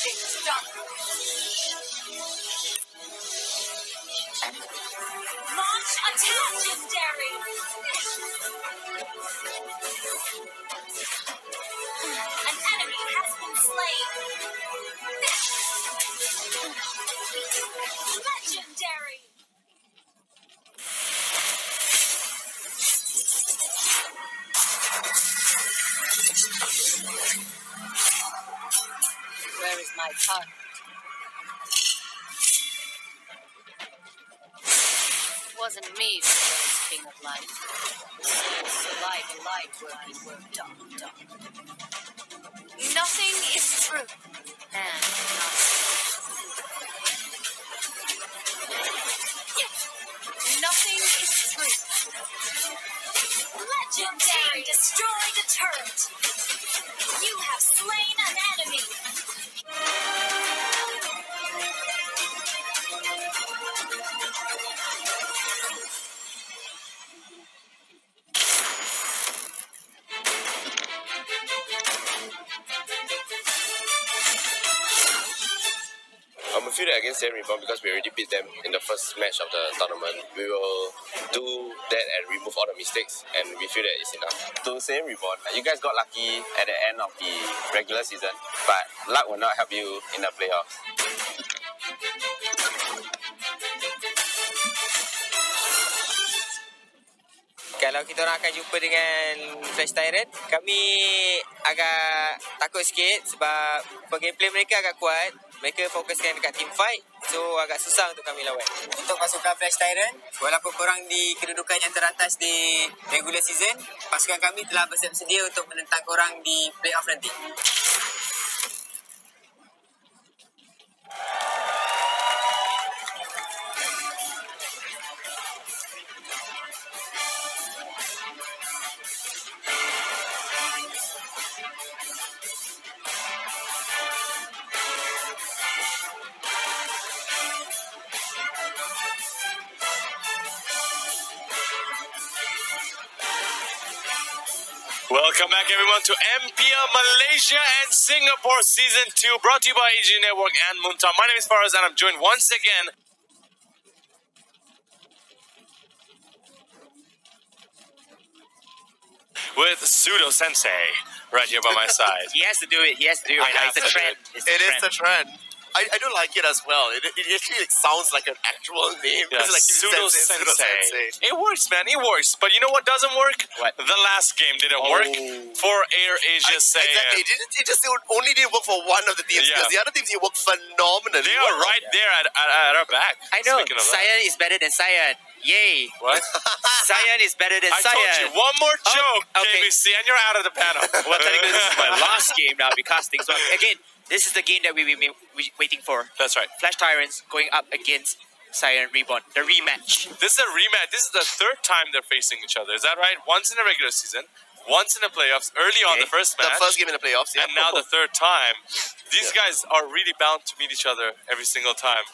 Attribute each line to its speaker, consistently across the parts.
Speaker 1: It's dark. Launch attack, legendary. An enemy has been slain. Legendary.
Speaker 2: Where is my tongue? It wasn't me that was king of light. The soul's alive, alive, working, work, done, done. Nothing is true, and nothing is true.
Speaker 1: Legendary. Destroy the turret. You have slain an enemy.
Speaker 3: I'm afraid that against them Reborn, because we already beat them in the first match of the tournament, we will do that and remove all the mistakes, and we feel that it's enough. To say Reborn, you guys got lucky at the end of the regular season, but luck will not help you in the playoffs.
Speaker 4: Kalau kita orang akan jumpa dengan Flash Tyrant, kami agak takut sikit sebab gameplay mereka agak kuat. Mereka fokuskan dekat team fight, so agak susah untuk kami lawan. Untuk pasukan Flash Tyrant, walaupun korang di kedudukan yang teratas di regular season, pasukan kami telah bersiap sedia untuk menentang korang di playoff nanti.
Speaker 5: Welcome back, everyone, to MPL Malaysia and Singapore Season 2, brought to you by AG Network and Muntam. My name is Faraz, and I'm joined once again with Pseudo Sensei right here by my side.
Speaker 6: He has to do it. He has to do it right now. It's a trend.
Speaker 7: It is the trend. I do like it as well. It actually sounds like an actual name.
Speaker 5: Yeah,
Speaker 7: it's like
Speaker 5: Pseudo Sensei. It works, man. It works. But you know what doesn't work?
Speaker 6: What?
Speaker 5: The last game didn't work for Air Asia Say.
Speaker 7: Exactly. It just only didn't work for one of the teams, because the other teams, it worked phenomenally.
Speaker 5: They are right there at our back.
Speaker 6: I know. Cyan is better than Cyan. Yay.
Speaker 5: What?
Speaker 6: Cyan is better than
Speaker 5: I
Speaker 6: Cyan.
Speaker 5: told you, one more joke,
Speaker 6: okay.
Speaker 5: KBC, and you're out of the panel.
Speaker 6: Well, technically, this is my last game now because things were... Again, this is the game that we've been waiting for.
Speaker 5: That's right.
Speaker 6: Flash Tyrants going up against Cyan Reborn. The rematch.
Speaker 5: This is a rematch. This is the third time they're facing each other. Is that right? Once in the regular season, once in the playoffs, early on the first match.
Speaker 7: The first game in the playoffs, yeah.
Speaker 5: And now the third time. These guys are really bound to meet each other every single time.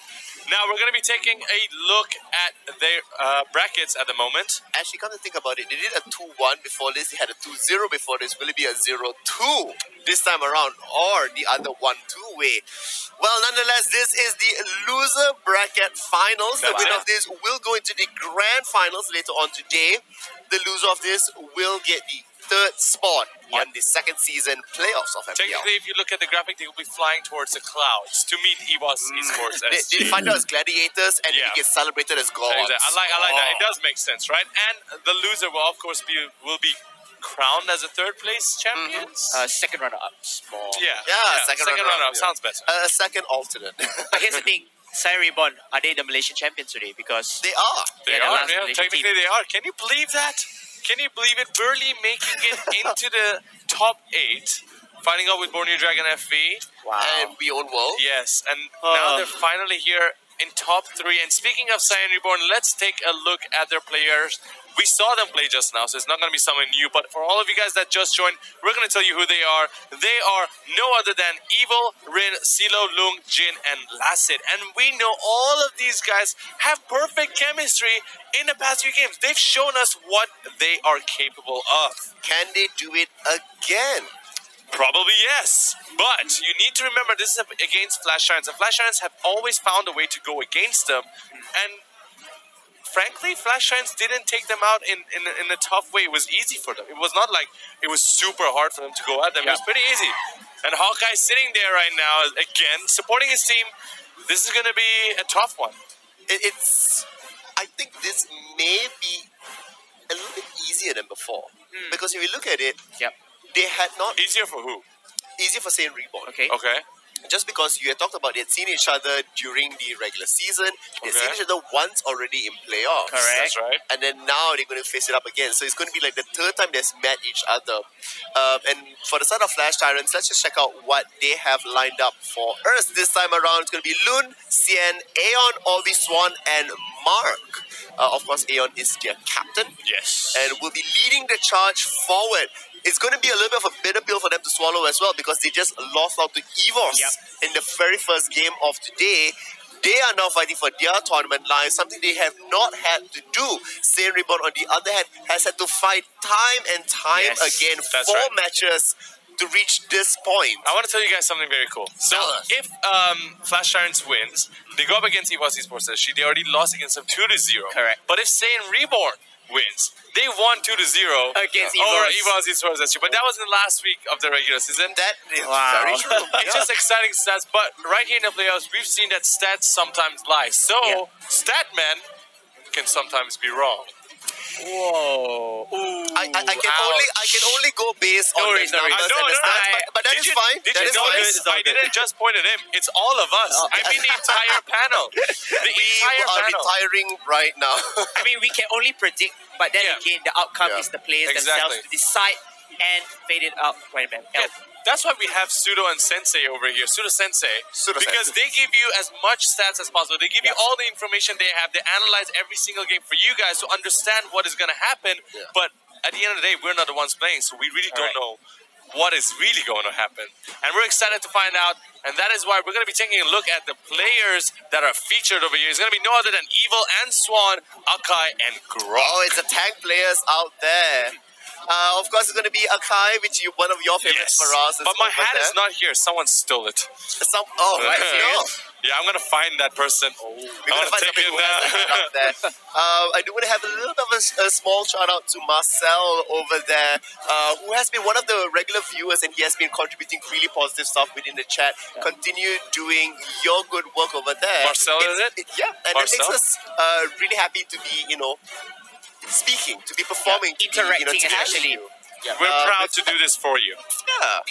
Speaker 5: Now, we're going to be taking a look at their brackets at the moment.
Speaker 7: Actually, come to think about it, they did a 2-1 before this. They had a 2-0 before this. Will it be a 0-2 this time around, or the other 1-2 way? Well, nonetheless, this is the loser bracket finals. The winner of this will go into the grand finals later on today. The loser of this will get the third spot on the second season playoffs of MPL.
Speaker 5: Technically, if you look at the graphic, they will be flying towards the clouds to meet EVOS Esports.
Speaker 7: They find out as gladiators, and they get celebrated as gods.
Speaker 5: Exactly. I like that. It does make sense, right? And the loser will, of course, be crowned as a third place champions.
Speaker 6: Second runner-up. Small.
Speaker 5: Yeah,
Speaker 7: second
Speaker 5: runner-up. Sounds better.
Speaker 7: A second alternate.
Speaker 6: But here's the thing. Cyan Reborn, are they the Malaysian champions today? Because
Speaker 7: they are.
Speaker 5: They are. Yeah, technically, they are. Can you believe that? Can you believe it? Barely making it into the top 8, fighting out with Borneo Dragon FV.
Speaker 7: Wow. And We Own World.
Speaker 5: Yes, and now they're finally here in top 3. And speaking of Cyan Reborn, let's take a look at their players. We saw them play just now, so it's not going to be someone new. But for all of you guys that just joined, we're going to tell you who they are. They are no other than Evil, Rin, Silo, Lung, Jin, and Lassit. And we know all of these guys have perfect chemistry in the past few games. They've shown us what they are capable of.
Speaker 7: Can they do it again?
Speaker 5: Probably yes, but you need to remember this is against Flash Giants, and Flash Giants have always found a way to go against them, and frankly, Flash Giants didn't take them out in a tough way. It was easy for them. It was not like it was super hard for them to go at them. It was pretty easy. And Hawkeye's sitting there right now, again, supporting his team. This is going to be a tough one.
Speaker 7: I think this may be a little bit easier than before. Because if you look at it, they had not...
Speaker 5: Easier for who?
Speaker 7: Easier for Saiyan Reborn.
Speaker 6: Okay.
Speaker 5: Okay.
Speaker 7: Just because you had talked about they had seen each other during the regular season, they had seen each other once already in playoffs.
Speaker 6: Correct.
Speaker 5: That's right.
Speaker 7: And then now they're going to face it up again. So it's going to be like the third time they've met each other. And for the side of Flash Tyrants, let's just check out what they have lined up for us this time around. It's going to be Lun, Xian, Aeon, Obi Swan, and Mark. Of course, Aeon is their captain.
Speaker 5: Yes.
Speaker 7: And will be leading the charge forward. It's going to be a little bit of a bitter pill for them to swallow as well because they just lost out to EVOS in the very first game of today. They are now fighting for their tournament lives, something they have not had to do. Saiyan Reborn, on the other hand, has had to fight time and time again,
Speaker 5: that's
Speaker 7: 4
Speaker 5: right.
Speaker 7: matches to reach this point.
Speaker 5: I want to tell you guys something very cool. So, if Flash Giants wins, they go up against EVOS Esports SG. They already lost against them 2-0.
Speaker 6: Correct.
Speaker 5: But if Saiyan Reborn wins, they won 2-0
Speaker 6: Against
Speaker 5: over
Speaker 6: EVOS.
Speaker 5: EVOS Esports SG. But that was in the last week of the regular season.
Speaker 7: That is
Speaker 6: Wow.
Speaker 7: very true.
Speaker 5: It's just exciting stats, but right here in the playoffs, we've seen that stats sometimes lie. So, Statman can sometimes be wrong.
Speaker 6: Whoa. Ooh.
Speaker 7: I can only go based on the numbers and the stats, but that is fine.
Speaker 5: Did
Speaker 7: That
Speaker 5: you
Speaker 7: is
Speaker 5: notice?
Speaker 7: fine.
Speaker 5: I didn't just point at him. It's all of us. I mean the entire panel. The
Speaker 7: We
Speaker 5: entire
Speaker 7: are
Speaker 5: panel.
Speaker 7: retiring right now.
Speaker 6: I mean, we can only predict, but then again, the outcome is the players themselves
Speaker 5: Exactly.
Speaker 6: to decide and fade it out. Wait a minute.
Speaker 5: Yeah, that's why we have Pseudo and Sensei over here. Pseudo Sensei.
Speaker 7: Pseudo
Speaker 5: Because
Speaker 7: Sensei.
Speaker 5: they give you as much stats as possible. They give you all the information they have. They analyze every single game for you guys to understand what is going to happen.
Speaker 7: Yeah.
Speaker 5: But at the end of the day, we're not the ones playing, so we really don't know what is really going to happen. And we're excited to find out. And that is why we're going to be taking a look at the players that are featured over here. It's going to be no other than Evil and Swan, Akai, and Grok.
Speaker 7: Oh, it's the tank players out there. Of course, it's going to be Akai, which is one of your favorites for us.
Speaker 5: But my hat is not here. Someone stole it.
Speaker 7: Right here.
Speaker 5: Yeah, I'm going to find that person.
Speaker 7: We're going to find somebody who has that hat up there. I do want to have a little bit of a small shout out to Marcel over there, who has been one of the regular viewers and he has been contributing really positive stuff within the chat. Continue doing your good work over there.
Speaker 5: Marcel, is it?
Speaker 7: Yeah, and
Speaker 5: Marcel?
Speaker 7: it makes us really happy to be, speaking, to be performing, to
Speaker 6: Interacting
Speaker 7: be, to
Speaker 6: actually.
Speaker 7: you.
Speaker 5: We're proud to do this for you.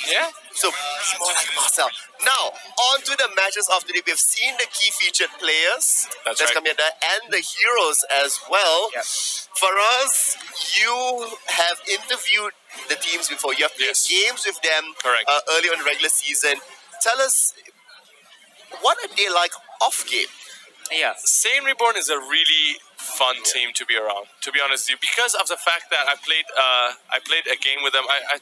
Speaker 7: Yeah. So be more like Marcel. Now, on to the matches of today. We've seen the key featured players
Speaker 5: That's right.
Speaker 7: coming there and the heroes as well.
Speaker 6: Yep.
Speaker 7: For us, you have interviewed the teams before. You have played games with them
Speaker 5: Correct.
Speaker 7: early on the regular season. Tell us, what are they like off game?
Speaker 6: Yeah.
Speaker 5: Saiyan Reborn is a really fun team to be around, to be honest with you, because of the fact that I played a game with them. I'm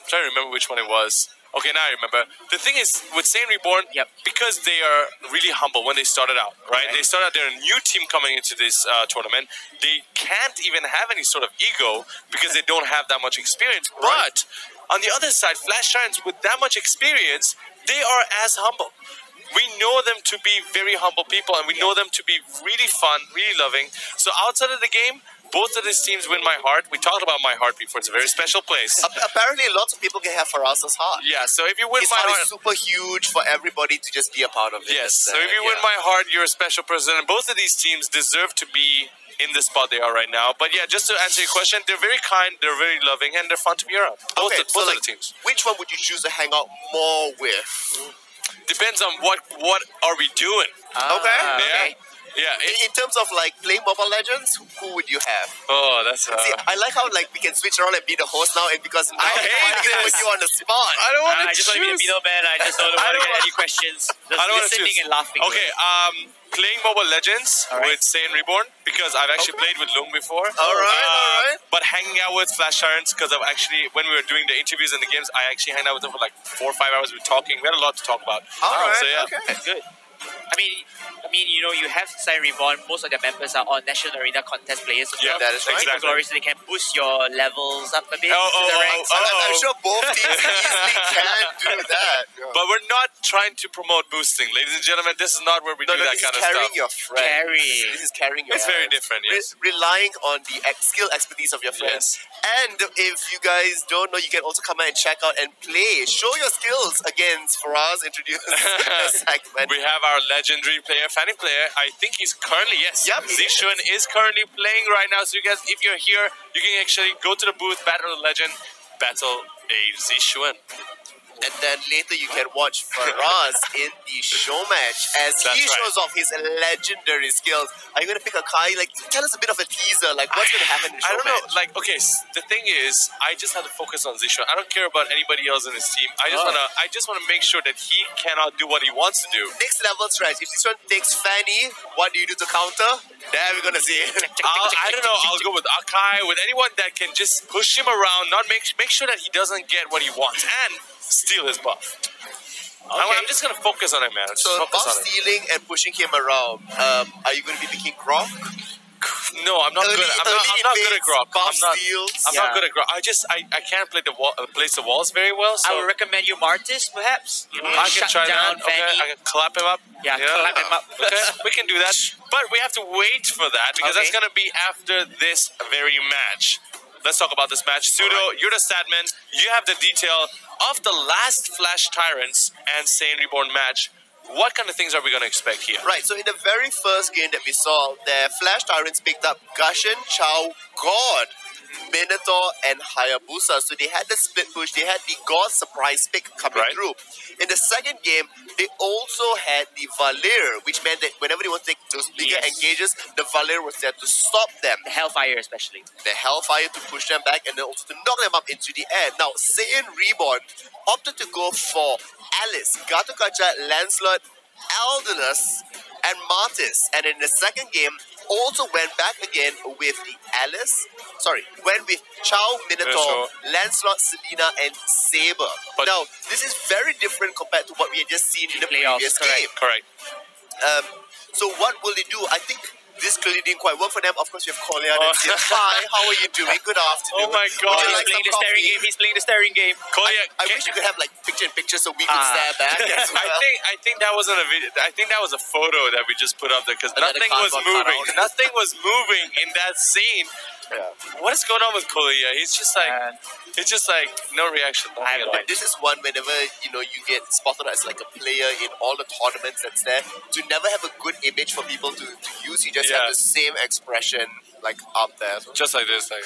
Speaker 5: trying to remember which one it was. Okay, now I remember. The thing is, with Saiyan Reborn, because they are really humble when they started out, right? They started out, they're a new team coming into this tournament. They can't even have any sort of ego because they don't have that much experience. But on the other side, Flash Giants, with that much experience, they are as humble. We know them to be very humble people, and we know them to be really fun, really loving. So outside of the game, both of these teams win my heart. We talked about my heart before. It's a very special place.
Speaker 7: Apparently, lots of people can have Faraz's heart.
Speaker 5: Yeah, so if you win
Speaker 7: His
Speaker 5: my
Speaker 7: heart
Speaker 5: heart...
Speaker 7: is super huge for everybody to just be a part of it.
Speaker 5: Yes, so if you win my heart, you're a special person. And both of these teams deserve to be in the spot they are right now. But yeah, just to answer your question, they're very kind, they're very loving, and they're fun to be around. Both of the teams.
Speaker 7: Which one would you choose to hang out more with?
Speaker 5: Depends on what are we doing.
Speaker 7: Okay.
Speaker 5: Yeah.
Speaker 7: In terms of like playing Mobile Legends, who would you have?
Speaker 5: Oh, that's...
Speaker 7: See, I like how like we can switch around and be the host now, and because now
Speaker 5: I hate
Speaker 7: I'm going to put
Speaker 5: this.
Speaker 7: you on the spot.
Speaker 5: I don't want to
Speaker 6: I just want to be the middleman. I just don't want to get any questions. Just
Speaker 5: I don't want to
Speaker 6: listening
Speaker 5: choose.
Speaker 6: and laughing.
Speaker 5: Okay, playing Mobile Legends with Saiyan Reborn, because I've actually played with Lung before.
Speaker 7: All right.
Speaker 5: But hanging out with Flash Giants, because I've actually, when we were doing the interviews and the games, I actually hung out with them for like 4 or 5 hours. We were talking. We had a lot to talk about.
Speaker 7: All right.
Speaker 5: So yeah.
Speaker 7: Okay.
Speaker 6: Good. I mean, mean, you know, you have Siren Reborn. Most of their members are all National Arena contest players. As
Speaker 5: Yeah,
Speaker 6: well.
Speaker 7: that is right.
Speaker 6: Exactly. Glory, so they can boost your levels up a bit.
Speaker 5: Oh,
Speaker 6: to the ranks.
Speaker 7: I'm sure both teams easily can do that.
Speaker 5: But we're not trying to promote boosting, ladies and gentlemen. This is not where we do that
Speaker 7: this
Speaker 5: kind
Speaker 7: is
Speaker 5: of
Speaker 7: carrying
Speaker 5: stuff.
Speaker 7: your friends.
Speaker 6: Carry.
Speaker 7: This is carrying your
Speaker 5: It's very
Speaker 7: friends.
Speaker 5: different, yes.
Speaker 7: Relying on the skill expertise of your friends. And if you guys don't know, you can also come out and check out and play. Show your skills against Faraz introduced segment.
Speaker 5: We have our legendary player, Fanny player. I think he's currently, yes.
Speaker 7: Yep, he
Speaker 5: Zishun is currently playing right now. So you guys, if you're here, you can actually go to the booth, battle the legend, battle a Zishun.
Speaker 7: And then later you can watch Faraz in the show match as
Speaker 5: That's
Speaker 7: he
Speaker 5: right.
Speaker 7: shows off his legendary skills. Are you going to pick a Kai? Like, tell us a bit of a teaser. Like, what's going to happen in the
Speaker 5: I
Speaker 7: show
Speaker 5: don't know.
Speaker 7: match?
Speaker 5: Like, okay, the thing is, I just have to focus on Zishun. I don't care about anybody else in his team. I just wanna make sure that he cannot do what he wants to do.
Speaker 7: Next level stretch. If this one takes Fanny, what do you do to counter? There we're going to see it.
Speaker 5: I don't know. I'll go with Akai, with anyone that can just push him around, not make sure that he doesn't get what he wants, and steal his buff. I'm just gonna focus on it, man. Just
Speaker 7: So,
Speaker 5: focus
Speaker 7: buff
Speaker 5: on it.
Speaker 7: stealing and pushing him around. Are you going to be picking Grok?
Speaker 5: No, I'm not good. I'm not good at Grok.
Speaker 7: Buff
Speaker 5: I'm
Speaker 7: steals.
Speaker 5: not good at Grok. I can't play place the walls very well. So
Speaker 6: I would recommend you Martis, perhaps. You
Speaker 5: I can
Speaker 6: shut
Speaker 5: try
Speaker 6: down
Speaker 5: that. Okay,
Speaker 6: Fanny.
Speaker 5: I can clap him up.
Speaker 6: Yeah, clap him up.
Speaker 5: Okay, we can do that. But we have to wait for that because that's
Speaker 6: Okay.
Speaker 5: gonna be after this very match. Let's talk about this match. Pseudo, you're the statman. You have the detail of the last Flash Tyrants and Saiyan Reborn match. What kind of things are we going to expect here?
Speaker 7: Right, so in the very first game that we saw, the Flash Tyrants picked up Gushin, Chow, God, Minotaur, and Hayabusa. So they had the split push, they had the God surprise pick coming
Speaker 5: Right.
Speaker 7: through. In the second game, they also had the Valir, which meant that whenever they want to take those bigger
Speaker 6: Yes.
Speaker 7: engages, the Valir was there to stop them.
Speaker 6: The Hellfire, especially.
Speaker 7: The Hellfire to push them back and then also to knock them up into the air. Now, Saiyan Reborn opted to go for Alice, Gatokacha, Lancelot, Aldous, and Martis. And in the second game, also went back again with the went with Chow, Minotaur, Lancelot, Selena, and Saber.
Speaker 5: But-
Speaker 7: now, this is very different compared to what we had just seen in the
Speaker 6: Playoffs,
Speaker 7: previous
Speaker 6: correct.
Speaker 7: game.
Speaker 5: Correct.
Speaker 7: So what will they do? I think this clearly didn't quite work for them. Of course, we have Kolya that's here. Hi, how are you doing? Good afternoon.
Speaker 5: Oh my
Speaker 7: Would
Speaker 5: God.
Speaker 7: you
Speaker 6: He's
Speaker 7: like
Speaker 6: playing
Speaker 7: some
Speaker 6: the staring
Speaker 7: coffee?
Speaker 6: game. He's playing the staring game.
Speaker 5: Kolya,
Speaker 7: I wish you could have like picture-in-picture so we could stare back as well.
Speaker 5: I think that wasn't a video. I think that was a photo that we just put up there because
Speaker 7: Another
Speaker 5: nothing was
Speaker 7: cardboard
Speaker 5: moving.
Speaker 7: cutout.
Speaker 5: Nothing was moving in that scene. What is going on with Kolya? He's just like, it's just like no reaction.
Speaker 6: I have no idea.
Speaker 7: This is one whenever you get spotted as like a player in all the tournaments that's there, to never have a good image for people to use. You just
Speaker 5: Yeah.
Speaker 7: have the same expression like up there.
Speaker 5: Just like this, like.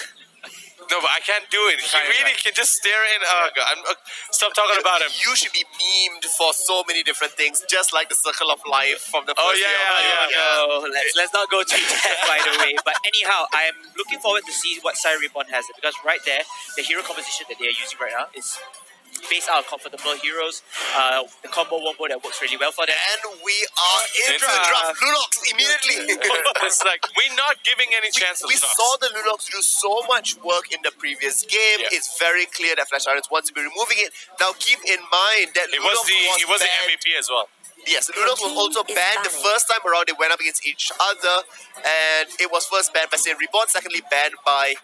Speaker 5: No, but I can't do it. He really can just stare in. Oh God! Stop talking about him.
Speaker 7: You should be memed for so many different things, just like the Circle of Life from the first
Speaker 5: Oh,
Speaker 7: year of
Speaker 5: yeah.
Speaker 6: No, let's not go too that, by the way. But anyhow, I am looking forward to see what Siren Reborn has, because right there, the hero composition that they are using right now is based out of comfortable heroes. The combo wombo that works really well for them.
Speaker 7: And we are into the
Speaker 5: Into-
Speaker 7: draft. Lunox immediately.
Speaker 5: It's like we're not giving any chances.
Speaker 7: We saw the Lunox do so much work in the previous game.
Speaker 5: Yeah.
Speaker 7: It's very clear that Flash Tyrants wants to be removing it. Now keep in mind that
Speaker 5: It was the
Speaker 7: banned.
Speaker 5: MVP as well.
Speaker 7: Yes, Lunox was also
Speaker 1: Team is
Speaker 7: banned the
Speaker 1: valid.
Speaker 7: first time around. They went up against each other, and it was first banned by Saiyan Reborn, secondly banned by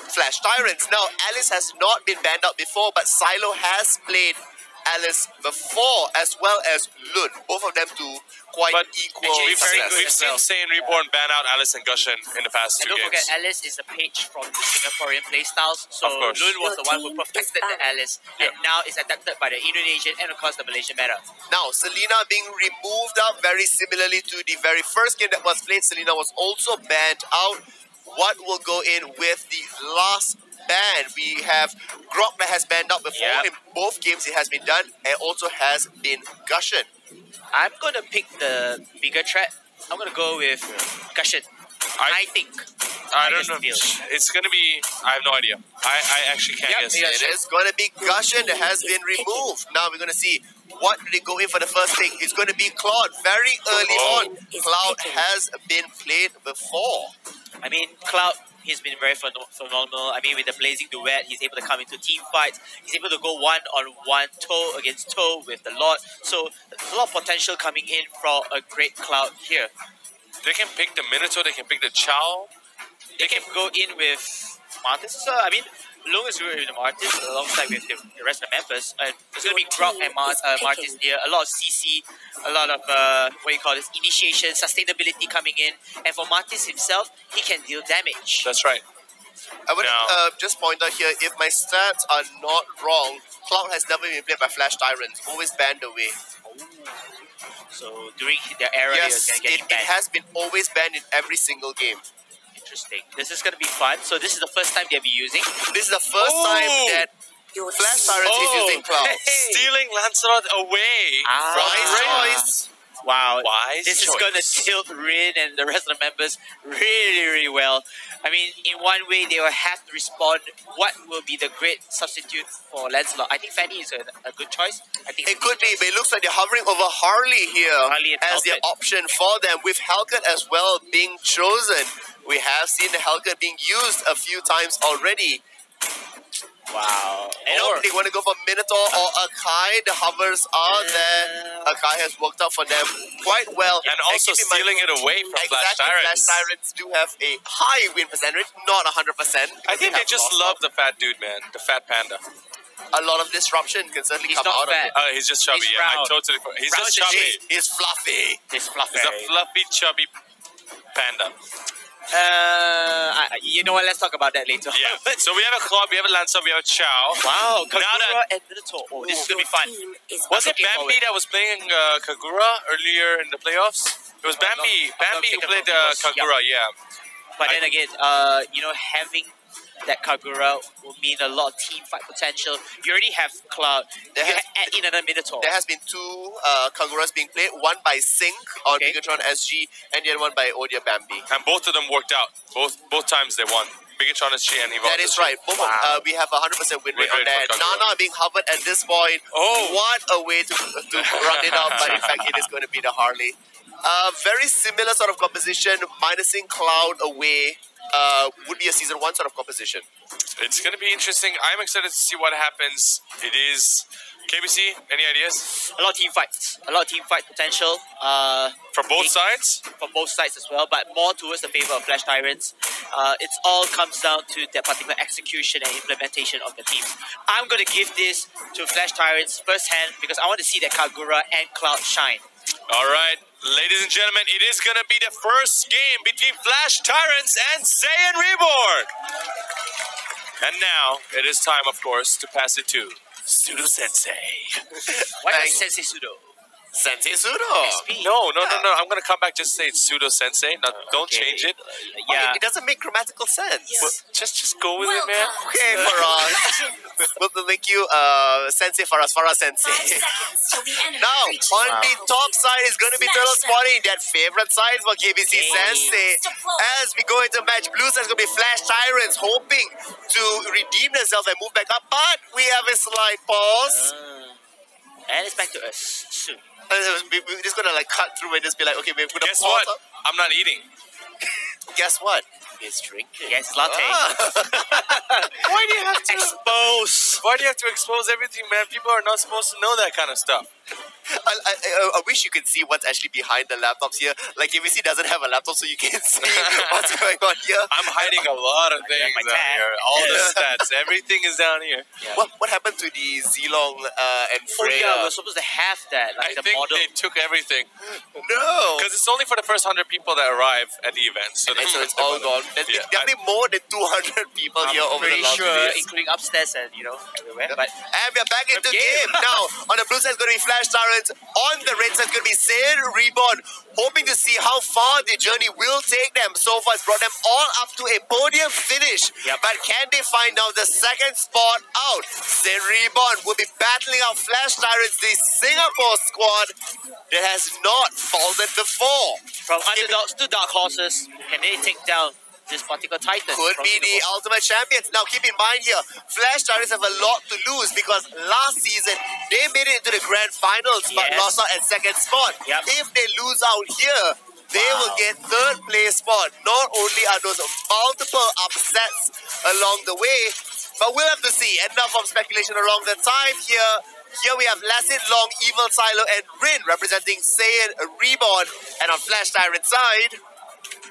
Speaker 7: Flash Tyrants. Now, Alice has not been banned out before, but Silo has played Alice before, as well as Lun. Both of them to quite
Speaker 5: But
Speaker 7: equal
Speaker 6: actually
Speaker 5: We've
Speaker 6: very
Speaker 5: seen,
Speaker 7: success.
Speaker 6: good
Speaker 5: we've
Speaker 6: as
Speaker 5: seen
Speaker 6: well.
Speaker 5: Saiyan Reborn ban out Alice and Gushin in the past
Speaker 6: And
Speaker 5: 2
Speaker 6: don't
Speaker 5: games.
Speaker 6: forget, Alice is a page from the Singaporean playstyles. So
Speaker 5: Of course.
Speaker 6: Lun was
Speaker 1: Your
Speaker 6: the one who
Speaker 1: team is
Speaker 6: perfected the
Speaker 1: valid.
Speaker 6: Alice, and now is adapted by the Indonesian and of course the Malaysian meta.
Speaker 7: Now, Selena being removed out very similarly to the very first game that was played. Selena was also banned out. What will go in with the last ban? We have Grok that has banned out before.
Speaker 6: Yeah.
Speaker 7: In both games it has been done, and also has been Gushin.
Speaker 6: I'm gonna pick the bigger threat. I'm gonna go with Gushin. I think.
Speaker 5: I
Speaker 6: I
Speaker 5: don't
Speaker 6: just
Speaker 5: know.
Speaker 6: feel.
Speaker 5: It's gonna be. I have no idea. I actually can't guess.
Speaker 6: yeah.
Speaker 7: It is going to be Gushin that has been removed. Now we're going to see what do they go in for the first pick. It's going to be Cloud very early on. Cloud has been played before.
Speaker 6: I mean, Cloud he's been very phenomenal. I mean, with the blazing duet, he's able to come into team fights. He's able to go one-on-one, toe against toe with the Lord. So there's a lot of potential coming in from a great Cloud here.
Speaker 5: They can pick the Minotaur, they can pick the Chow.
Speaker 6: They can go in with Martis. So, I mean, Lung is good with the Martis alongside with the rest of the members. There's going to be Grok and Martis here. A lot of CC, a lot of, initiation, sustainability coming in. And for Martis himself, he can deal damage.
Speaker 5: That's right.
Speaker 7: I would just point out here, if my stats are not wrong, Cloud has never been played by Flash Tyrants, always banned away.
Speaker 6: So during their era,
Speaker 7: yes,
Speaker 6: they can get
Speaker 7: it has been always banned in every single game.
Speaker 6: Interesting. This is going to be fun. So this is the first time they'll be using.
Speaker 7: This is the first time that Flash Tyrants is using Cloud.
Speaker 5: Stealing Lancelot away from Rin.
Speaker 7: Choice.
Speaker 6: Wow.
Speaker 5: Wise
Speaker 6: this
Speaker 5: choice.
Speaker 6: is going to tilt Rin and the rest of the members really, really well. I mean, in one way, they will have to respond. What will be the great substitute for Lancelot? I think Fanny is a good choice. I think
Speaker 7: it could be, but it looks like they're hovering over Harley here
Speaker 6: Harley
Speaker 7: as their option for them, with Hellcat as well being chosen. We have seen the Hellcat being used a few times already.
Speaker 6: Wow.
Speaker 7: Or they want to go for Minotaur or Akai. The hovers are there. Akai has worked out for them quite well.
Speaker 5: And also stealing it away from Flash Tyrants.
Speaker 7: Flash Tyrants do have a high win percentage, not 100%.
Speaker 5: I think they just love the fat dude, man. The fat panda.
Speaker 7: A lot of disruption can certainly come out
Speaker 6: fat.
Speaker 7: of it.
Speaker 5: He's just chubby.
Speaker 6: He's
Speaker 5: Yeah, I
Speaker 6: round.
Speaker 5: totally. He's
Speaker 6: Round
Speaker 5: just chubby.
Speaker 7: He's fluffy.
Speaker 6: He's fluffy.
Speaker 5: He's a fluffy, chubby panda.
Speaker 6: You know what? Let's talk about that later.
Speaker 5: Yeah. So we have a Claw, we have a Lancer, we have a Chow.
Speaker 6: Wow.
Speaker 5: Now
Speaker 6: Kagura and Minotaur. Oh, this is going to be fun.
Speaker 5: Was it Bambi that was playing Kagura earlier in the playoffs? It was Bambi. Bambi who played Kagura, yeah.
Speaker 6: But then again, having that Kagura will mean a lot of team fight potential. You already have Cloud. You add in another Minotaur.
Speaker 7: There has been two Kaguras being played, one by Sync on Bigatron SG and the other one by Odia Bambi.
Speaker 5: And both of them worked out. Both times they won. Bigatron SG and Evolve.
Speaker 7: That is right. Both we have a 100% win rate on that. Nana being hovered at this point.
Speaker 5: Oh,
Speaker 7: what a way to run it out, but in fact it is going to be the Harley. Very similar sort of composition, minusing Cloud away. Would be a season 1 sort of composition.
Speaker 5: It's going to be interesting. I'm excited to see what happens. It is KBC. Any ideas?
Speaker 6: A lot of team fights. A lot of team fight potential.
Speaker 5: From both sides?
Speaker 6: From both sides as well, but more towards the favor of Flash Tyrants. It all comes down to that particular execution and implementation of the teams. I'm going to give this to Flash Tyrants firsthand because I want to see that Kagura and Cloud shine.
Speaker 5: All right, ladies and gentlemen, it is going to be the first game between Flash Tyrants and Saiyan Reborn. And now, it is time, of course, to pass it to Pseudo Sensei.
Speaker 6: Why not Sensei Pseudo?
Speaker 7: Sensei Pseudo.
Speaker 5: No. I'm going to come back just say it's Pseudo Sensei. No, don't change it.
Speaker 7: Yeah. It doesn't make grammatical sense.
Speaker 5: Well, just go with it, man.
Speaker 7: Okay, Faraz. We'll make you Sensei Faraz Sensei. Now, on the top side is going to be Turtle Spotting, that favorite side for KBC Sensei. As we go into match, blue side is going to be Flash Tyrants, hoping to redeem themselves and move back up. But we have a slight pause.
Speaker 6: And it's back to us soon.
Speaker 7: We're just gonna cut through and just be like, okay, we're gonna
Speaker 5: Guess
Speaker 7: pause
Speaker 5: what?
Speaker 7: up.
Speaker 5: I'm not eating.
Speaker 7: Guess what? It's drinking.
Speaker 6: Yes, latte.
Speaker 5: Why do you have to
Speaker 6: expose?
Speaker 5: Why do you have to expose everything, man? People are not supposed to know that kind of stuff.
Speaker 7: I wish you could see what's actually behind the laptops here. Like, KBC doesn't have a laptop, so you can see what's going on here.
Speaker 5: I'm hiding a lot of things down here. All the stats, everything is down here.
Speaker 7: Yeah. What happened to the Zilong and
Speaker 6: Oh
Speaker 7: Freya?
Speaker 6: yeah, we're supposed to have that.
Speaker 5: I think they took everything.
Speaker 7: No!
Speaker 5: Because it's only for the first 100 people that arrive at the event. So
Speaker 7: it's all gone. There's definitely more than 200 people here over the last few days.
Speaker 6: Including upstairs and, everywhere. But
Speaker 7: and we're back into game. Now, on the blue side is going to be Flash Tyrants. On the red side is going to be Saiyan Reborn. Hoping to see how far the journey will take them. So far, it's brought them all up to a podium finish. But can they find out the second spot out? Saiyan Reborn will be battling out Flash Tyrants, the Singapore squad that has not faltered before.
Speaker 6: From underdogs to dark horses, can they take down this particular Titan?
Speaker 7: Could be the ultimate champions. Now keep in mind here, Flash Tyrants have a lot to lose because last season they made it into the grand finals but lost out at second spot. If they lose out here, they will get third place spot. Not only are those multiple upsets along the way, but we'll have to see. Enough of speculation along the time here. Here we have Lassit, Long, Evil, Silo, and Rin representing Saiyan, Reborn. And on Flash Tyrant side,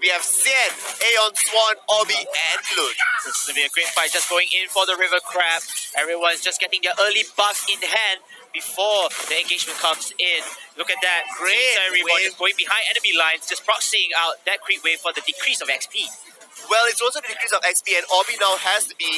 Speaker 7: we have Sien, Aeon, Swan, Obi, and Lun.
Speaker 6: This is going to be a great fight, just going in for the River Crab. Everyone's just getting their early buff in hand before the engagement comes in. Look at that.
Speaker 7: Great
Speaker 6: Reborn
Speaker 7: wave.
Speaker 6: just going behind enemy lines, just proxying out that creep wave for the decrease of XP.
Speaker 7: Well, it's also the decrease of XP, and Obi now has to be,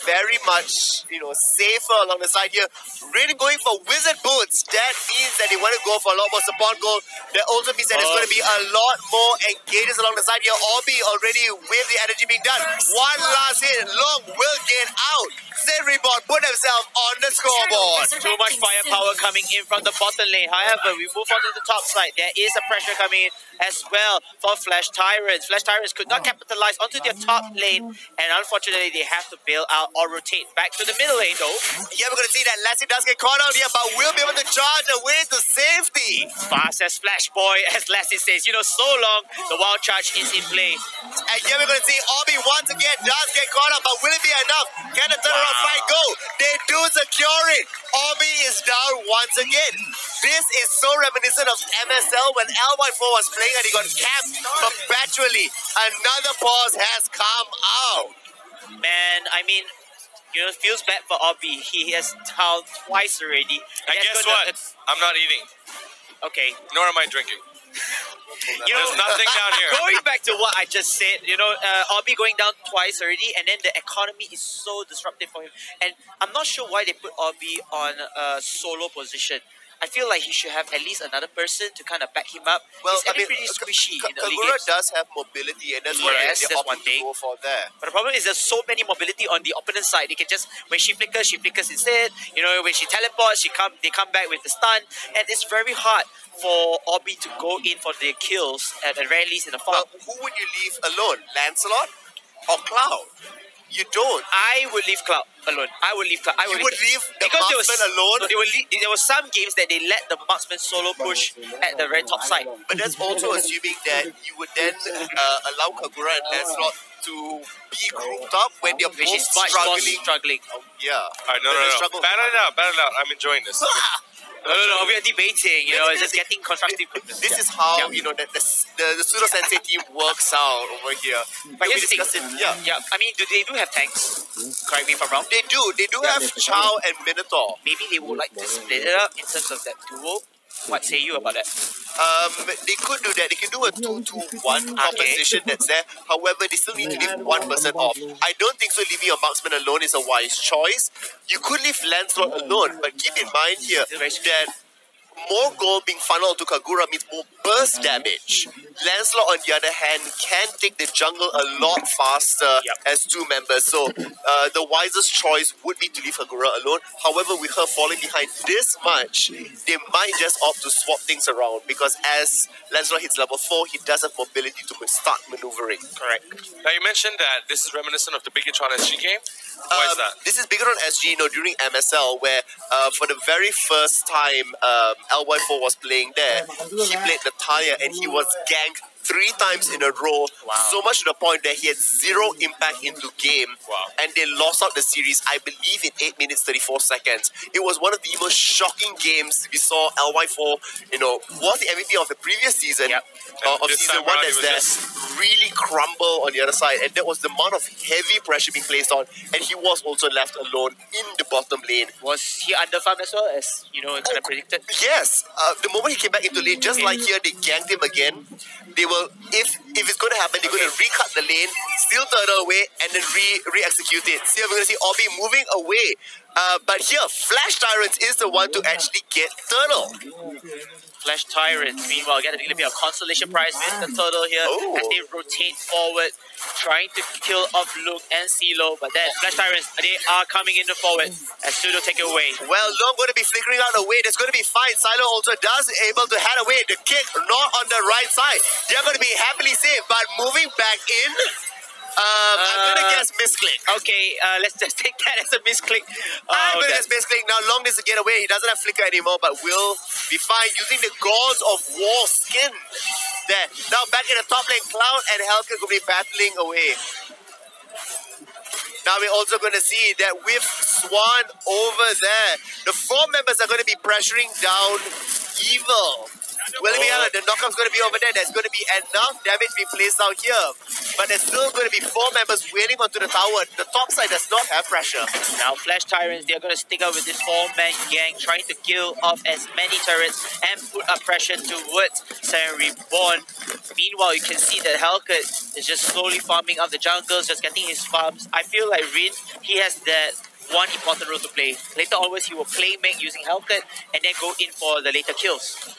Speaker 7: very much, safer along the side here. Really going for Wizard Boots. That means that they want to go for a lot more support gold. That also means that there's going to be a lot more engages along the side here. Obi already with the energy being done. One last hit. Long will get out. Zen Reborn put himself on the scoreboard.
Speaker 6: Too much firepower coming in from the bottom lane. However, we move on to the top side. There is a pressure coming in as well for Flash Tyrants. Flash Tyrants could not capitalize onto their top lane, and unfortunately, they have to bail out or rotate back to the middle lane, though.
Speaker 7: Yeah, we're going to see that Lassie does get caught out here, but will be able to charge away to safety.
Speaker 6: Fast as Flash Boy, as Lassie says. So long, the wild charge is in play.
Speaker 7: And here we're going to see Obi once again does get caught up, but will it be enough? Can the turnaround fight go? They do secure it. Obi is down once again. This is so reminiscent of MSL when L14 was playing and he got capped perpetually. Another pause has come out.
Speaker 6: Man, it feels bad for Obi. He has down twice already.
Speaker 5: And guess what? I'm not eating.
Speaker 6: Okay.
Speaker 5: Nor am I drinking. There's nothing down here.
Speaker 6: Going back to what I just said, Obi going down twice already, and then the economy is so disruptive for him. And I'm not sure why they put Obi on a solo position. I feel like he should have at least another person to kind of back him up.
Speaker 7: Well,
Speaker 6: He's pretty squishy in the early
Speaker 7: Kagura
Speaker 6: games.
Speaker 7: does have mobility, and that's what
Speaker 6: Yes,
Speaker 7: they're
Speaker 6: that's
Speaker 7: opting
Speaker 6: one
Speaker 7: to
Speaker 6: thing.
Speaker 7: go for there.
Speaker 6: But the problem is there's so many mobility on the opponent side. They can just, when she flickers instead. When she teleports, they come back with the stun. And it's very hard for Obi to go in for their kills, at the very least in the farm.
Speaker 7: Well, who would you leave alone? Lancelot or Cloud? You don't.
Speaker 6: I would leave Cloud alone.
Speaker 7: You would leave the marksman alone?
Speaker 6: No, there were some games that they let the marksman solo push at the very top side.
Speaker 7: But that's also assuming that you would then allow Kagura and Lancelot to be grouped up when they're
Speaker 6: Which
Speaker 7: both
Speaker 6: is much more
Speaker 7: struggling.
Speaker 6: struggling.
Speaker 7: Yeah.
Speaker 5: Alright, no. Battle it out. I'm enjoying this.
Speaker 6: No, we are debating, it's just getting constructive.
Speaker 7: This is how, the Pseudo Sensei team works out over here.
Speaker 6: But
Speaker 7: we
Speaker 6: here's the
Speaker 7: discussed
Speaker 6: thing.
Speaker 7: it. Yeah.
Speaker 6: They do have tanks. Correct me if I'm wrong.
Speaker 7: They do have Chow and Minotaur.
Speaker 6: Maybe they would like to split it up in terms of that duo. What say you about that?
Speaker 7: They could do that. They can do a 2-2-1 composition that's there. However, they still need to leave one person off. I don't think so. Leaving your marksman alone is a wise choice. You could leave Lancelot alone, but keep in mind here that more gold being funneled to Kagura means more burst damage. Lancelot, on the other hand, can take the jungle a lot faster as two members. So the wisest choice would be to leave Kagura alone. However, with her falling behind this much, they might just opt to swap things around because as Lancelot hits level 4, he does have mobility to start maneuvering.
Speaker 6: Correct.
Speaker 5: Now you mentioned that this is reminiscent of the Bagikan SG game. Why is that?
Speaker 7: This is bigger on SG, during MSL, where for the very first time LY4 was playing there, he played Natalia and he was ganked 3 times in a row.
Speaker 6: Wow.
Speaker 7: So much to the point that he had 0 impact into game.
Speaker 5: Wow.
Speaker 7: And they lost out the series, I believe, in 8 minutes 34 seconds. It was one of the most shocking games we saw. LY4, was the MVP of the previous season, of
Speaker 5: this
Speaker 7: season
Speaker 5: time
Speaker 7: 1
Speaker 5: around,
Speaker 7: that's
Speaker 5: he
Speaker 7: there,
Speaker 5: was
Speaker 7: really crumble on the other side. And that was the amount of heavy pressure being placed on. And he was also left alone in the bottom lane.
Speaker 6: Was he underfarmed as well as, kind of predicted?
Speaker 7: Yes, the moment he came back into lane, just like here, they ganked him again. They will, if it's going to happen, they're going to recut the lane, steal turtle away, and then re-execute it. So we're going to see Obi moving away. But here, Flash Tyrants is the one to actually get turtle.
Speaker 6: Flash Tyrants, meanwhile, get a little bit of consolation prize with the turtle here as they rotate forward, trying to kill off Luke and CeeLo. But then Flash Tyrants, they are coming in the forward as Pseudo take it away.
Speaker 7: Well, Long going to be flickering out away. That's going to be fine. Silo also does able to head away. The kick not on the right side. They're going to be happily safe, but moving back in. I'm going to guess misclick.
Speaker 6: Okay, let's just take that as a misclick.
Speaker 7: I'm going to guess misclick. Now, Long needs to get away. He doesn't have flicker anymore, but will be fine using the Gods of War skin. there. Now back in the top lane, Cloud and Helka could be battling away. Now we're also going to see that with Swan over there, the 4 members are going to be pressuring down Evil. The knockup's going to be over there. There's going to be enough damage being placed out here. But there's still going to be 4 members waiting onto the tower. The top side does not have pressure.
Speaker 6: Now Flash Tyrants, they're going to stick out with this 4-man gang, trying to kill off as many turrets and put up pressure towards Siren Reborn. Meanwhile, you can see that Hellcat is just slowly farming up the jungles, just getting his farms. I feel like Rin, he has that one important role to play. Later onwards, he will play make using Hellcat and then go in for the later kills.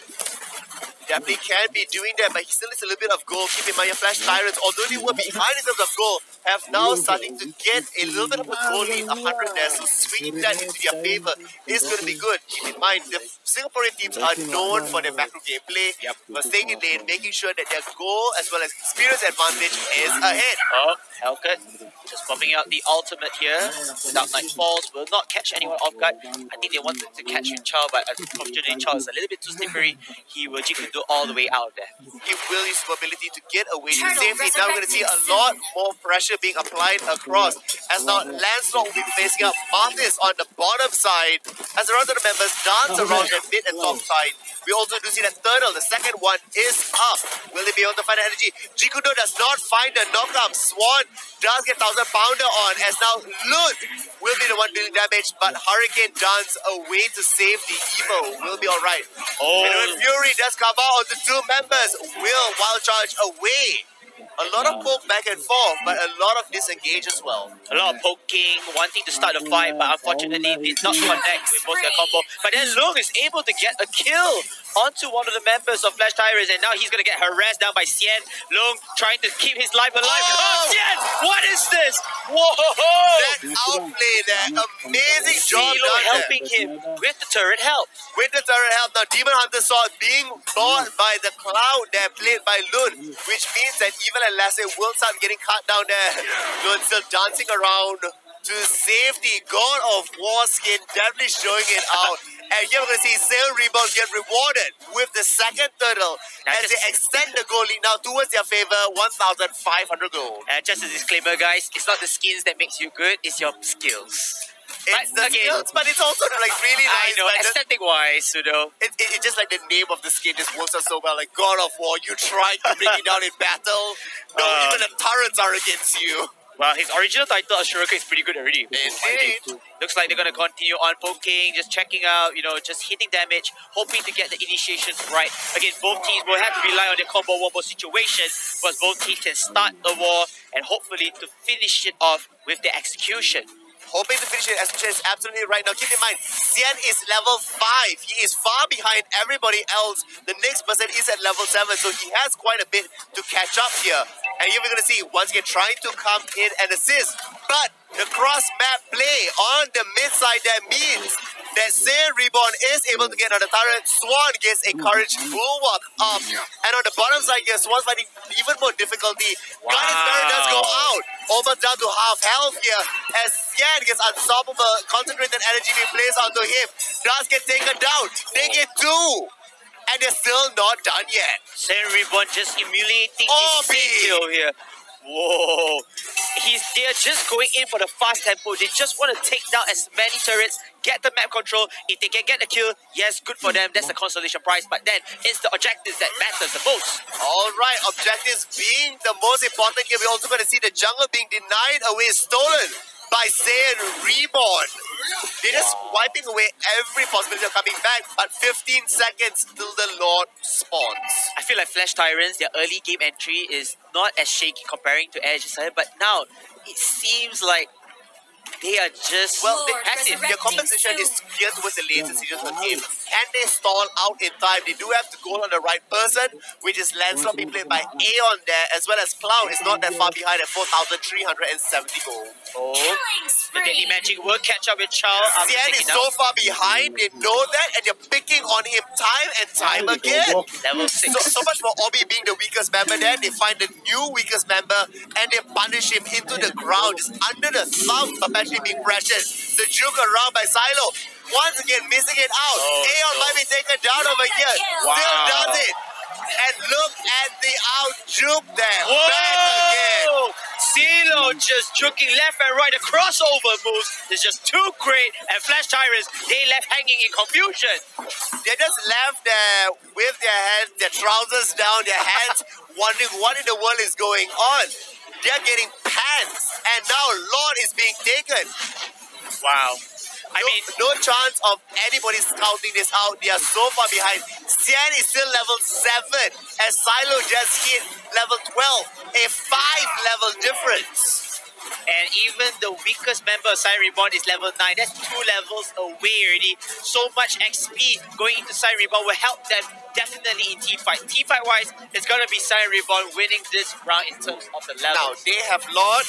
Speaker 7: Definitely can be doing that, but he still needs a little bit of gold. Keep in mind, your Flash Tyrants, although they were behind in terms of gold, have now starting to get a little bit of a goal lead, 100 there, so swinging that into their favor is going to be good. Keep in mind, the Singaporean teams are known for their macro gameplay, for staying in lane, making sure that their goal as well as experience advantage is ahead.
Speaker 6: Oh, Hellcat just popping out the ultimate here. Without Night Falls, will not catch anyone off guard. I think they wanted to catch Chow, but unfortunately Chow is a little bit too slippery. He will do all the way out there.
Speaker 7: He will use his ability to get away to safety. Now we're going to see a lot more pressure being applied across. As now Lancelot will be facing up Martis on the bottom side. As the rest of the members dance around the mid and top side. We also do see that Turtle, the second one, is up. Will they be able to find the energy? Jikudo does not find the knockup. Swan does get 1000 pounder on, as now Lud will be the one dealing damage, but Hurricane Dance away to save the Evo. Will be alright. And when Fury does come out on the 2 members, will Wild Charge away. A lot of poke back and forth, but a lot of disengage as well.
Speaker 6: A lot of poking, wanting to start the fight, but unfortunately did not connect with both their combo. But then Lung is able to get a kill onto one of the members of Flash Tyrants, and now he's going to get harassed down by Xian. Lung trying to keep his life alive. Oh, Xian! What is this? Whoa!
Speaker 7: That outplay there. Amazing job done
Speaker 6: helping him with the turret help.
Speaker 7: With the turret help. Now Demon Hunter Sword being fought by the Cloud there, played by Lun, which means that Evil and Lassie will start getting cut down there. Lun still dancing around to safety. God of War skin definitely showing it out. And here we're going to see Sail Rebound get rewarded with the second turtle as they extend the goal lead now towards their favor, 1,500 gold.
Speaker 6: And just a disclaimer, guys, it's not the skins that makes you good, it's your skills.
Speaker 7: It's the skills, but it's also like really nice.
Speaker 6: I know, aesthetic-wise, you know.
Speaker 7: It's just like the name of the skin just works out so well. Like God of War, you tried to bring it down in battle. No, even the turrets are against you.
Speaker 6: Well, his original title, Ashuraka, is pretty good already.
Speaker 7: Indeed.
Speaker 6: Looks like they're going to continue on poking, just checking out, you know, just hitting damage, hoping to get the initiations right. Again, both teams will have to rely on their combo wombo situation, but both teams can start the war and hopefully to finish it off with the execution.
Speaker 7: Hoping to finish it as is absolutely right. Now keep in mind, Xian is level 5. He is far behind everybody else. The next person is at level 7, so he has quite a bit to catch up here. And here we're going to see once again trying to come in and assist. But the cross-map play on the mid-side that means that Sail Reborn is able to get on the turret. Swan gets a Courage Bulwark up. And on the bottom side here, Swan's finding even more difficulty. Guidance Barrier does go out. Almost down to half health here as Xian gets unstoppable. Concentrated energy being placed onto him. Does get taken down. They get 2. And they're still not done yet.
Speaker 6: Sail Reborn just emulating his kill here. Whoa. They are just going in for the fast tempo. They just want to take down as many turrets, get the map control. If they can get the kill, yes, good for them. That's the consolation prize. But then it's the objectives that matters the most.
Speaker 7: Alright, objectives being the most important here. We're also going to see the jungle being denied away, stolen by Sail Reborn. They're just wiping away every possibility of coming back, but 15 seconds till the Lord spawns.
Speaker 6: I feel like Flash Tyrants, their early game entry is not as shaky comparing to Edge, but now it seems like they are just passive.
Speaker 7: Their compensation is geared towards the later stages of the game. Can they stall out in time? They do have to go on the right person, which is Lancelot being played by Aeon there, as well as Cloud is not that far behind at 4,370 gold.
Speaker 6: The Deadly Magic will catch up with Chow.
Speaker 7: Xian is so far behind, they know that, and they're picking on him time and time again.
Speaker 6: Level 6.
Speaker 7: So much for Obi being the weakest member there. They find the new weakest member and they punish him into the ground, just under the thumb, perpetually being pressured. The juke around by Silo. Once again, missing it out. Aeon might be taken down over here. Still does it. And look at the out juke there. Back again.
Speaker 6: Whoa! CeeLo just juking left and right. The crossover moves is just too great. And Flash Tyrants, they left hanging in confusion.
Speaker 7: They just left there with their hands, their trousers down, their hands, wondering what in the world is going on. They're getting pants, and now Lord is being taken.
Speaker 6: Wow. I mean,
Speaker 7: no chance of anybody scouting this out. They are so far behind. Xian is still level 7, and Silo just hit level 12. A 5-level difference.
Speaker 6: and even the weakest member of Siren Reborn is level 9. That's 2 levels away already. So much XP going into Siren Reborn will help them definitely in team fight. Team fight wise, it's going to be Siren Reborn winning this round in terms of the level.
Speaker 7: Now, they have Lord.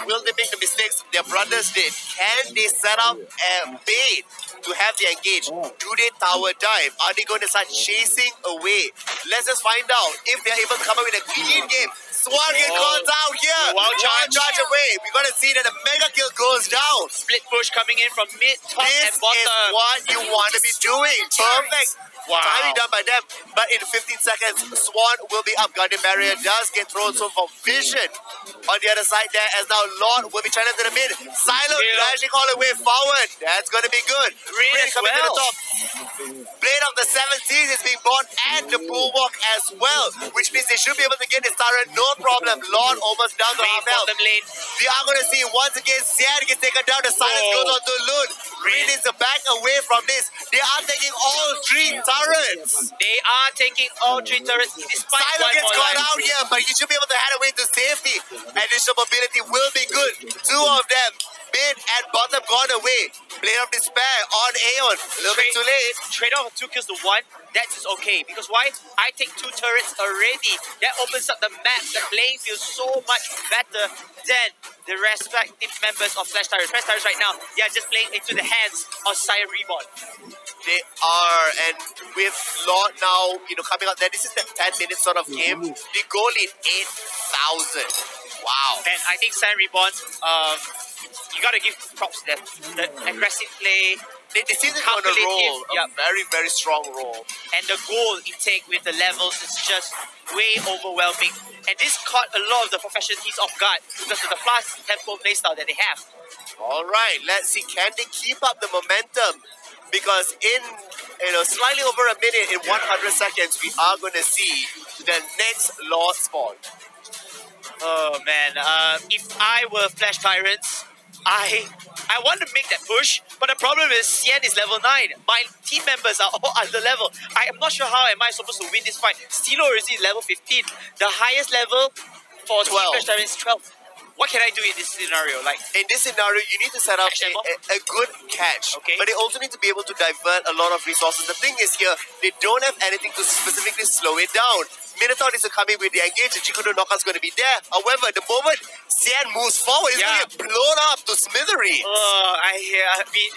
Speaker 7: Will they make the mistakes their brothers did? Can they set up a bait to have the engage? Do they tower dive? Are they going to start chasing away? Let's just find out if they're able to come up with a clean game. Swan gets called out here.
Speaker 6: Wow,
Speaker 7: Charge away. We're going to see that the mega kill goes down.
Speaker 6: Split push coming in from mid, top,
Speaker 7: This
Speaker 6: and bottom.
Speaker 7: is what you want to be doing. Perfect.
Speaker 6: Wow.
Speaker 7: Timing done by them. But in 15 seconds, Swan will be up. Guardian Barrier does get thrown. So for Vision on the other side there, as now Lord will be trying to the mid. Silo dashing all the way forward. That's going to be good.
Speaker 6: Really
Speaker 7: coming to the
Speaker 6: well.
Speaker 7: top. Blade of the 7 seas is being bought and the Bulwark as well, which means they should be able to get this turret, no problem. Lord almost down to half health.
Speaker 6: Bottom lane.
Speaker 7: We are going to see once again Xian gets taken down. The silence goes on to Lun. Rin needs to back away from this. They are taking all 3 turrets.
Speaker 6: They are taking all 3 turrets despite
Speaker 7: Silo
Speaker 6: one
Speaker 7: gets
Speaker 6: more
Speaker 7: caught
Speaker 6: life.
Speaker 7: out here, but he should be able to head away to safety. Additional mobility will be good. 2 of them, mid and bottom, gone away. Blade of Despair on Aeon. A little bit too late.
Speaker 6: Trade off of 2 kills to 1, that's just okay. Because why? I take 2 turrets already. That opens up the map. The playing field so much better than the respective members of Flash Tyrants. Flash Tyrants right now, they are just playing into the hands of Siren Reborn.
Speaker 7: They are, and with Lord now, coming out there, this is the 10-minute sort of game. The goal in 8,000. Wow.
Speaker 6: And I think Siren Reborn, you gotta give props to them. The aggressive play,
Speaker 7: They seem to be on a roll.
Speaker 6: yeah.
Speaker 7: A very, very strong roll.
Speaker 6: and the goal intake with the levels is just way overwhelming. And this caught a lot of the professionals off guard because of the fast tempo playstyle that they have.
Speaker 7: All right, let's see. Can they keep up the momentum? Because in slightly over a minute, in 100 seconds, we are going to see the next Lord spawn.
Speaker 6: Oh man, if I were Flash Tyrants, I want to make that push, but the problem is Xian is level 9. My team members are all under level. I am not sure how am I supposed to win this fight. Stilo is level 15. The highest level for
Speaker 7: 12.
Speaker 6: Team Flash Tyrants is 12. What can I do in this scenario? Like,
Speaker 7: In this scenario, you need to set up a good catch.
Speaker 6: Okay.
Speaker 7: But they also need to be able to divert a lot of resources. The thing is here, they don't have anything to specifically slow it down. Minotaur needs to come in with the engage. The Chikuno knockout's going to be there. However, the moment Xian moves forward, it's going to get blown up to smithereens.
Speaker 6: I mean,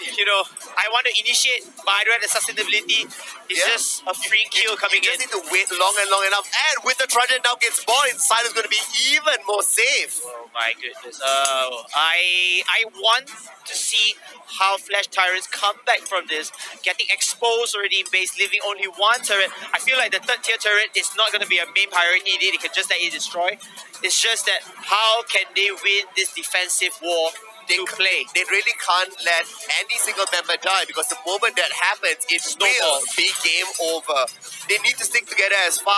Speaker 6: I want to initiate, but I don't have the sustainability. It's just a free kill coming
Speaker 7: You
Speaker 6: in.
Speaker 7: just need to wait long and long enough. And with the Trojan now gets spawned, Silen's going to be even more safe.
Speaker 6: Oh my goodness. I want to see how Flash Tyrants come back from this, getting exposed already in base, leaving only 1 turret. I feel like the 3rd tier turret is not going to be a main priority. They can just let it destroy. It's just that how can they win this defensive war to play?
Speaker 7: They really can't let any single member die because the moment that happens, it will be game over. They need to stick together as 5.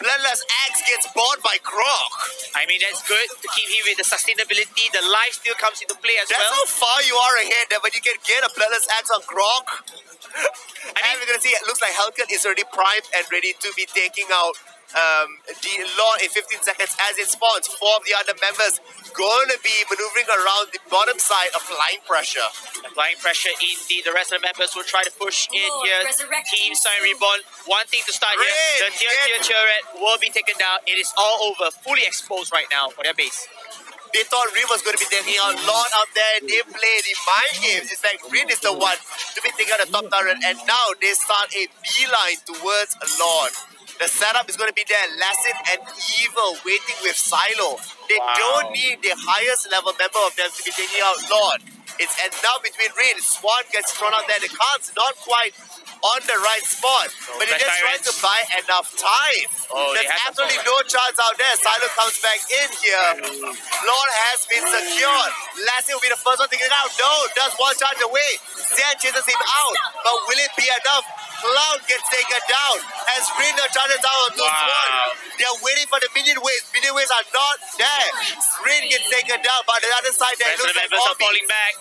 Speaker 7: Bloodlust Axe gets bought by Croc.
Speaker 6: I mean, that's good to keep him with the sustainability. The life still comes into play as
Speaker 7: That's
Speaker 6: well.
Speaker 7: how far you are ahead there, but you can get a Bloodlust Axe on Croc. And we're going to see, it looks like Helcon is already primed and ready to be taking out the Lord in 15 seconds as it spawns. 4 of the other members going to be maneuvering around the bottom side, applying pressure.
Speaker 6: Applying pressure indeed. The rest of the members will try to push in
Speaker 1: Lord,
Speaker 6: here.
Speaker 1: resurrecting
Speaker 6: Team Siren Reborn wanting to start here. The
Speaker 7: Rin,
Speaker 6: tier turret will be taken down. It is all over. Fully exposed right now for their base.
Speaker 7: They thought Rin was going to be taking out Lord out there. They play the mind games. It's like Rin is the one to be taking out the top turret, and now they start a beeline towards Lord. The setup is going to be there. Lassin and Evil waiting with Silo. They don't need the highest level member of them to be taking out Lord. It's and now between Rin, Swan gets thrown out there. The cards not quite on the right spot, but he just tries to buy enough time. There's absolutely no chance out there. Silo comes back in here. Lord has been secured. Lassie will be the first one to get out. No, does one charge away. Zen chases him out, but will it be enough? Cloud gets taken down as Rin charges out onto Swan. They're waiting for the minion waves. Minion waves are not there. Rin gets taken down, but the other side there looks like
Speaker 6: members are falling back.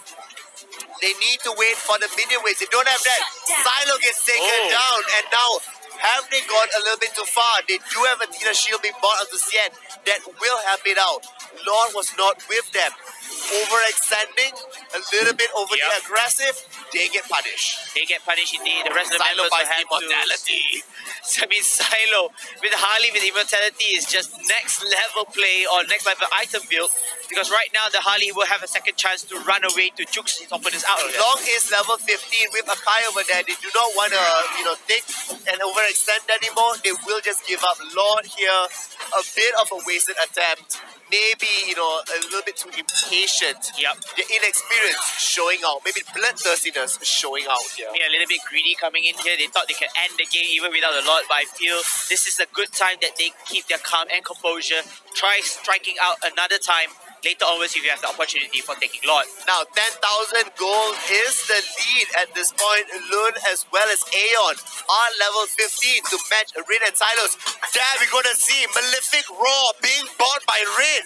Speaker 7: they need to wait for the minion waves. They don't have that. Silo gets taken down, and now have they gone a little bit too far? They do have a Tina Shield being bought onto Sien that will help it out. Lord was not with them. Overextending, a little bit overly aggressive, they get punished.
Speaker 6: They get punished indeed. The rest of the
Speaker 7: Silo
Speaker 6: members will
Speaker 7: buys
Speaker 6: have
Speaker 7: immortality.
Speaker 6: I mean, Silo with Harley with immortality is just next level play or next level item build, because right now the Harley will have a second chance to run away to juke his opponents out of there.
Speaker 7: Long is level 15 with Akai over there. They do not want to, take and overextend anymore. They will just give up. Lord here, a bit of a wasted attempt. Maybe, a little bit too impatient. The inexperience showing out. Maybe bloodthirstiness showing out here.
Speaker 6: Yeah, a little bit greedy coming in here. They thought they could end the game even without a lot, but I feel this is a good time that they keep their calm and composure. Try striking out another time later onwards if you have the opportunity for taking Lord.
Speaker 7: Now, 10,000 gold is the lead at this point. Lun as well as Aeon are level 15 to match Rin and Silos. There we're going to see Malefic Roar being bought by Rin.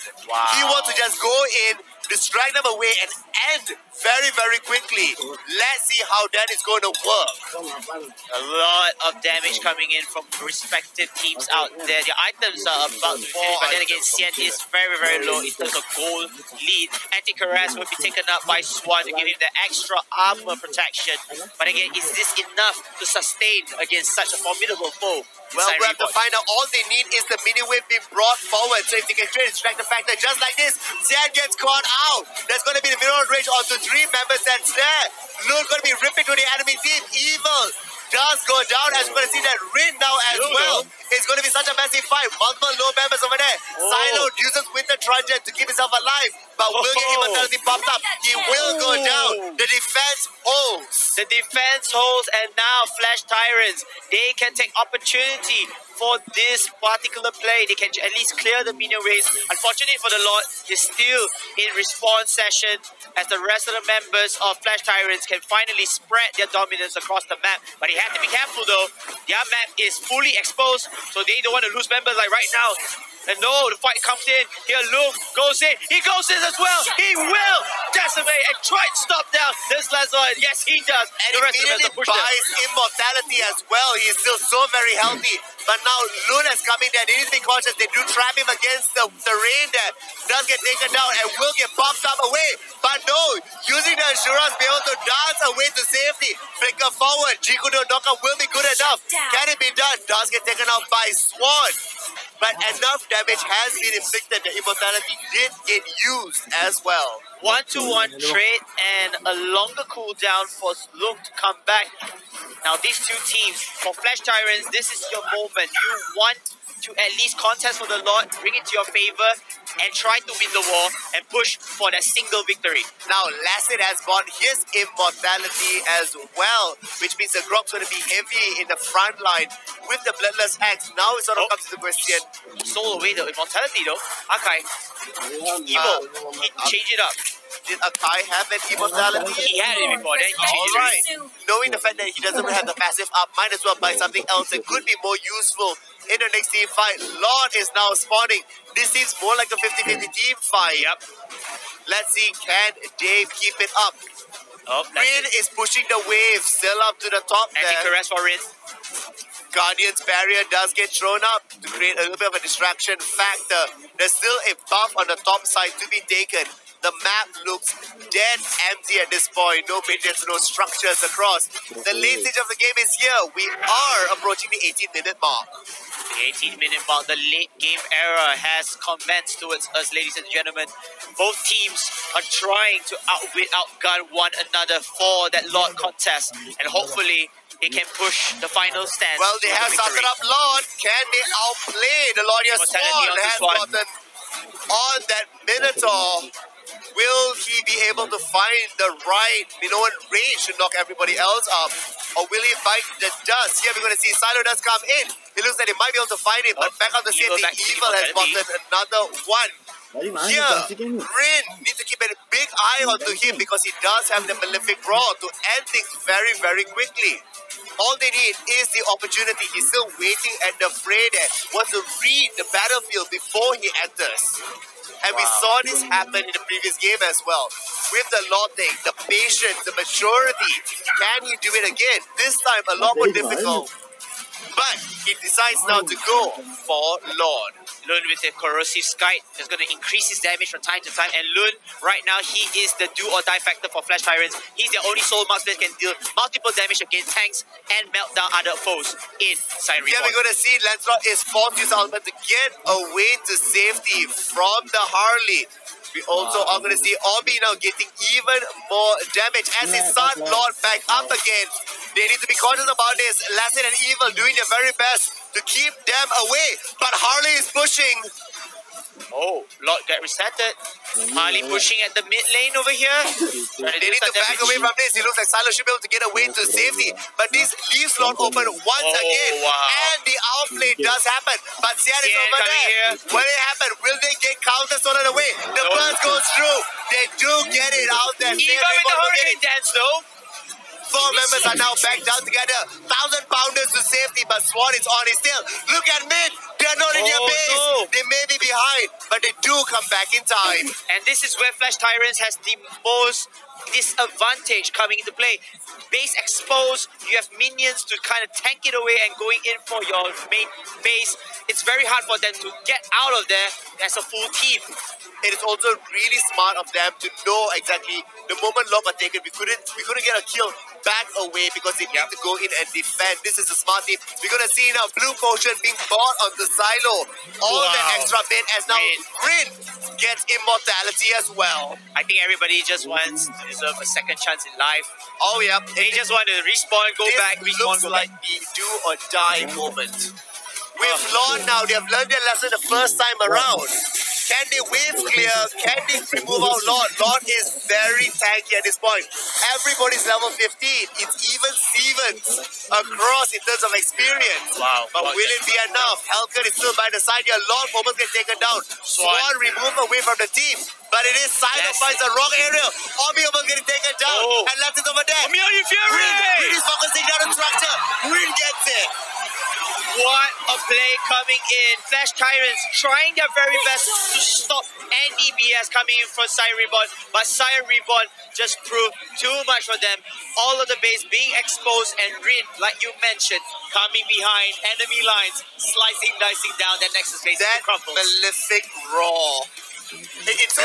Speaker 7: He wants to just go in, distract them away, and end very, very quickly. Let's see how that is going to work.
Speaker 6: A lot of damage coming in from respective teams out there. The items are about to finish, but then again, Sien is very, very low in terms of gold lead. Anti-Caress will be taken up by Swan to give him the extra armor protection. But again, is this enough to sustain against such a formidable foe?
Speaker 7: Well, we have to find out. All they need is the mini wave being brought forward. So if they can try to distract the fact that just like this, Zen gets caught out. There's going to be the Viral Rage onto 3 members that's there. Lul going to be ripping to the enemy team. Evil does go down as we're going to see that Rin now as well. It's going to be such a massive fight. Multiple low members over there. Silo uses Winter Truncheon to keep himself alive, but will get immortality popped up. He will go down. The defense holds.
Speaker 6: The defense holds, and now Flash Tyrants, they can take opportunity for this particular play. They can at least clear the minion waves. Unfortunately for the Lord, he's still in respawn session as the rest of the members of Flash Tyrants can finally spread their dominance across the map. But he have to be careful though. Their map is fully exposed, so they don't want to lose members like right now. And no, the fight comes in. Here Luke goes in. He goes in as well. He will decimate and try to stop down this last one. Yes, he does.
Speaker 7: And
Speaker 6: the rest of them
Speaker 7: immediately
Speaker 6: push
Speaker 7: buys immortality as well. He is still so very healthy. But now Lun has come in there. They need to be cautious. They do trap him against the rain that does get taken down and will get popped up away. But no, using the Assurance, be able to dance away to safety. Flicker forward. Jikudo knockout will be good enough. Can it be done? Does get taken out by Swan. But enough damage has been inflicted. The immortality did get used as well.
Speaker 6: 1-to-1 trade and a longer cooldown for Luke to come back. Now these two teams, for Flash Tyrants, this is your moment. You want to at least contest for the Lord, bring it to your favor, and try to win the war and push for that single victory.
Speaker 7: Now, Lasset has bought his immortality as well, which means the Grob's going to be heavy in the front line with the Bloodless Axe. Now it sort of comes to the question.
Speaker 6: He sold away the immortality though. Akai, Evo, he changed it up.
Speaker 7: Did Akai have an immortality?
Speaker 6: He had it before, then he changed
Speaker 7: Alright. Knowing the fact that he doesn't have the passive up, might as well buy something else that could be more useful in the next team fight. Lord is now spawning. This seems more like a 50-50 team fight. Let's see, can Dave keep it up? Rin is pushing the wave still up to the top there.
Speaker 6: Anti-Caress for Rin.
Speaker 7: Guardian's barrier does get thrown up to create a little bit of a distraction factor. There's still a buff on the top side to be taken. The map looks dead empty at this point. No minions, no structures across. The late stage of the game is here. We are approaching the 18-minute mark.
Speaker 6: The 18-minute mark, the late game era has commenced towards us, ladies and gentlemen. Both teams are trying to outgun one another for that Lord contest. And hopefully, they can push the final stand.
Speaker 7: Well, they have started up Lord. Can they outplay the Lord? Your Swan has gotten on that Minotaur. Will he be able to find the right, range to knock everybody else up? Or will he find the dust? Here we're going to see Silo does come in. It looks like they might be able to find him, but back on the scene, the Evil has spotted another one. Here, Rin needs to keep a big eye onto him because he does have the Malefic Raw to end things very, very quickly. All they need is the opportunity. He's still waiting at the fray there. Wants to read the battlefield before he enters. And we saw this happen in the previous game as well. With the Lotte, the patience, the maturity. Can he do it again? This time a lot more difficult. But he decides now to go for Lord.
Speaker 6: Lun with the corrosive skite is going to increase his damage from time to time. And Lun, right now, he is the do or die factor for Flash Tyrants. He's the only soul marksman that can deal multiple damage against tanks and melt down other foes in Siren
Speaker 7: Yeah,
Speaker 6: Reborn.
Speaker 7: we're going to see Lancelot is forced to use ultimate to get away to safety from the Harley. We also are going to see Obi now getting even more damage as his son Lord back up again. They need to be cautious about this. Lasset and Evil doing their very best to keep them away. But Harley is pushing.
Speaker 6: Oh, Lord get resetted. Harley pushing at the mid lane over here.
Speaker 7: They need to back away from this. It looks like Silo should be able to get away to safety. But this leaves Lord open once again. And the outplay does happen. But Xian is over there. Will it happen? Will they get counters on the way? The burst goes through. They do get it out there.
Speaker 6: Even with the Hurricane Dance though.
Speaker 7: 4 members are now back down together. 1,000 pounders to safety, but Swan is on his tail. Look at mid. They're not in their base.
Speaker 6: No.
Speaker 7: They may be behind, but they do come back in time.
Speaker 6: And this is where Flash Tyrants has the most disadvantage coming into play. Base exposed, you have minions to kind of tank it away and going in for your main base. It's very hard for them to get out of there as a full team.
Speaker 7: It is also really smart of them to know exactly the moment Lob are taken. We couldn't get a kill back away because they need to go in and defend. This is a smart team. We're gonna see now Blue Potion being bought on the silo. All the extra bit as now Rin gets immortality as well.
Speaker 6: I think everybody just wants to deserve a second chance in life.
Speaker 7: Oh yeah,
Speaker 6: They just want to respawn, go back, respawn,
Speaker 7: looks
Speaker 6: go
Speaker 7: like
Speaker 6: back.
Speaker 7: the do or die moment. With Lord now, they have learned their lesson the first time around. Can they wave clear? Can they remove out Lord? Lord is very tanky at this point. Everybody's level 15. It's even Stevens across in terms of experience.
Speaker 6: Wow.
Speaker 7: But will it be enough? Helker is still by the side here. Lord almost gets taken down. Swan removed away from the team. But it is Silo finds the wrong area. Obi almost getting taken down. And left is over there.
Speaker 6: Million Fury!
Speaker 7: Rin is focusing down on structure. Rin gets it.
Speaker 6: What a play coming in. Flash Tyrants trying their very best to stop any BS coming in from Siren Reborn. But Siren Reborn just proved too much for them. All of the base being exposed and Rin, like you mentioned, coming behind enemy lines, slicing, dicing down that Nexus base.
Speaker 7: That
Speaker 6: crumbles.
Speaker 7: Malefic Raw. It's